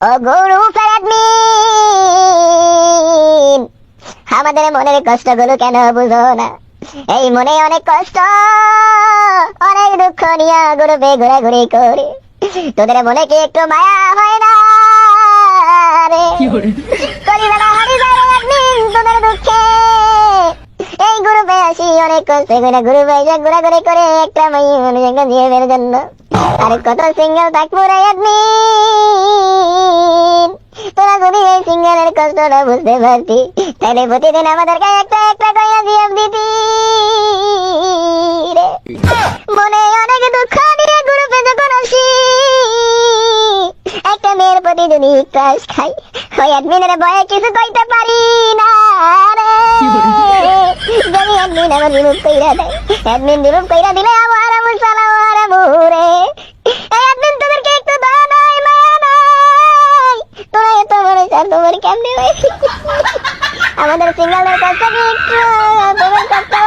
ও গ্রুপের অ্যাডমিন, আমাদের মনের কষ্টগুলো কেন বুঝো না? এই মনে অনেক কষ্ট, অনেক দুঃখ নিয়ে গ্রুপে ঘোরাঘুরি করে, তোদের মনে কি একটু মায়া হয় না রে? কলিবেলা হারি যায় রে অ্যাডমিন তোদের দুঃখে। এই গ্রুপে আসি অনেক কষ্ট করে, গ্রুপে এসে ঘোরাঘুরি করে একটা মেয়ে দিয়ে বের জন্য। আরে কত সিঙ্গেল থাকবো রে অ্যাডমিন, তোরা যদি এই সিঙ্গেলের কষ্টটা বুঝতে পারতি তাহলে প্রতিদিন আমাদেরকে একটা একটা করে জিএফ দিতি রে। মনে অনেক দুঃখ নিয়ে গ্রুপে যখন আসি, একটা মেয়ের প্রতি যদি ক্রাশ খাই, ওই অ্যাডমিনের ভয়ে কিছু কইতে পারি না রে। যদি অ্যাডমিন আমার রিমুভ কইরা দেয়, অ্যাডমিন রিমুভ কইরা দিলে আমার মুসালা আর মুরে। এই অ্যাডমিন তোদেরকে একটু দয়া নাই, মায়া নাই? তোরা এত বড় স্যার, তোমার কেমনে হয়? আমাদের সিঙ্গেলের কাছে একটু তোমার কাছে